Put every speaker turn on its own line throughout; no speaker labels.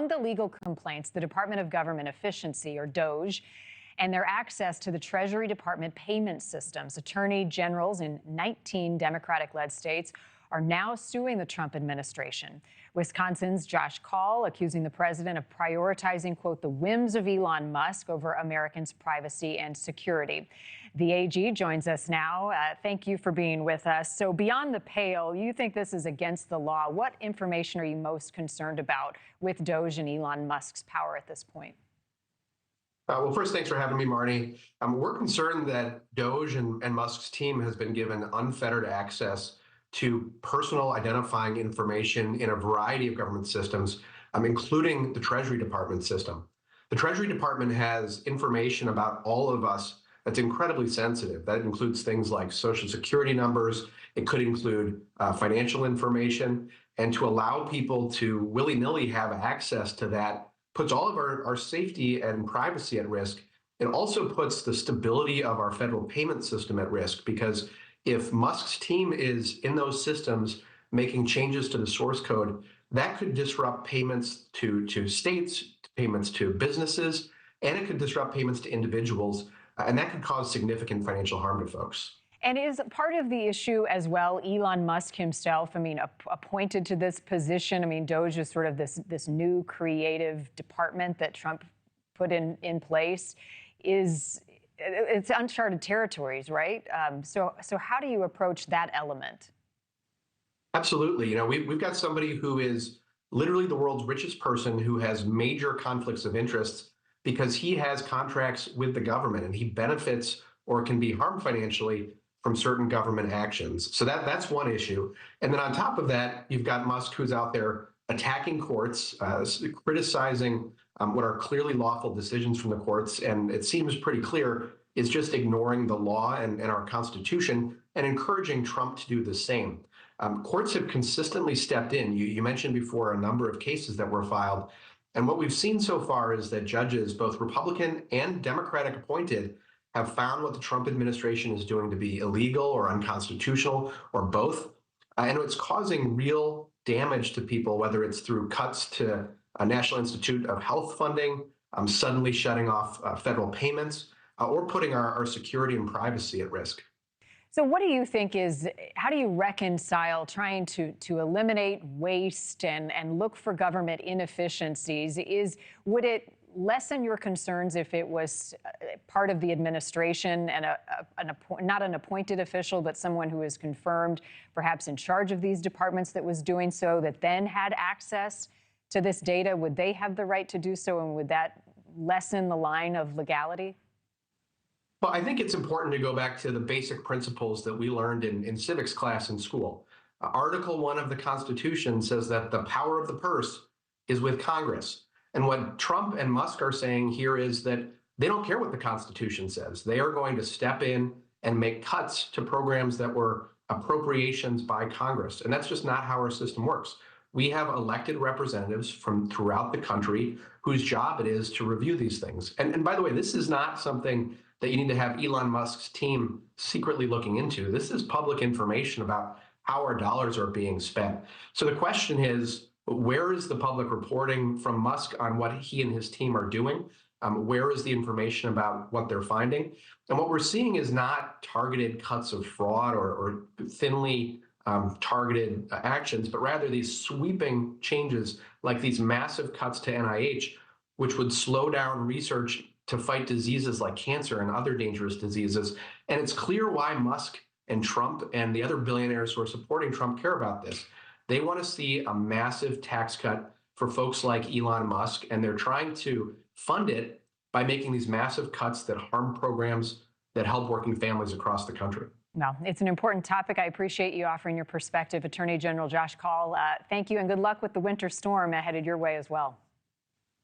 Among the legal complaints, the Department of Government Efficiency, or DOGE, and their access to the Treasury Department payment systems. Attorney generals in 19 Democratic-led states are now suing the Trump administration. Wisconsin's Josh Kaul accusing the president of prioritizing, quote, the whims of Elon Musk over Americans' privacy and security. The AG joins us now. Thank you for being with us. So beyond the pale, you think this is against the law. What information are you most concerned about with DOGE and Elon Musk's power at this point?
Well, first, thanks for having me, Marni. We're concerned that DOGE and Musk's team has been given unfettered access to personal identifying information in a variety of government systems, including the Treasury Department system. The Treasury Department has information about all of us that's incredibly sensitive. That includes things like Social Security numbers. It could include financial information. And to allow people to willy-nilly have access to that puts all of our safety and privacy at risk. It also puts the stability of our federal payment system at risk, because if Musk's team is in those systems making changes to the source code, that could disrupt payments to states, payments to businesses, and it could disrupt payments to individuals, and that could cause significant financial harm to folks.
And is part of the issue as well Elon Musk himself, appointed to this position? DOGE is sort of this new creative department that Trump put in place. It's uncharted territories, right? So how do you approach that element?
Absolutely. We've got somebody who is literally the world's richest person who has major conflicts of interests because he has contracts with the government and he benefits or can be harmed financially from certain government actions. So that's one issue. And then on top of that, you've got Musk, who's out there attacking courts, criticizing what are clearly lawful decisions from the courts. And it seems pretty clear is just ignoring the law and our Constitution and encouraging Trump to do the same. Courts have consistently stepped in. You mentioned before a number of cases that were filed. And what we've seen so far is that judges, both Republican and Democratic appointed, have found what the Trump administration is doing to be illegal or unconstitutional or both. And it's causing real damage to people, whether it's through cuts to a National Institute of Health funding, suddenly shutting off federal payments, or putting our security and privacy at risk.
So what do you think how do you reconcile trying to eliminate waste and look for government inefficiencies? Would it lessen your concerns if it was part of the administration and not an appointed official, but someone who is confirmed, perhaps in charge of these departments, that was doing so, that then had access to this data? Would they have the right to do so, and would that lessen the line of legality?
Well, I think it's important to go back to the basic principles that we learned in civics class in school. Article 1 of the Constitution says that the power of the purse is with Congress. And what Trump and Musk are saying here is that they don't care what the Constitution says. They are going to step in and make cuts to programs that were appropriations by Congress. And that's just not how our system works. We have elected representatives from throughout the country whose job it is to review these things. And by the way, this is not something that you need to have Elon Musk's team secretly looking into. This is public information about how our dollars are being spent. So the question is, where is the public reporting from Musk on what he and his team are doing? Where is the information about what they're finding? And what we're seeing is not targeted cuts of fraud or thinly targeted actions, but rather these sweeping changes like these massive cuts to NIH, which would slow down research to fight diseases like cancer and other dangerous diseases. And it's clear why Musk and Trump and the other billionaires who are supporting Trump care about this. They want to see a massive tax cut for folks like Elon Musk, and they're trying to fund it by making these massive cuts that harm programs that help working families across the country.
Well, it's an important topic. I appreciate you offering your perspective. Attorney General Josh Kaul, thank you, and good luck with the winter storm headed your way as well.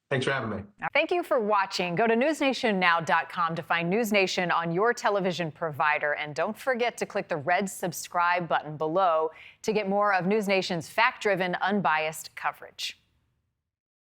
Thanks for having me.
Thank you for watching. Go to newsnationnow.com to find NewsNation on your television provider. And don't forget to click the red subscribe button below to get more of NewsNation's fact-driven, unbiased coverage.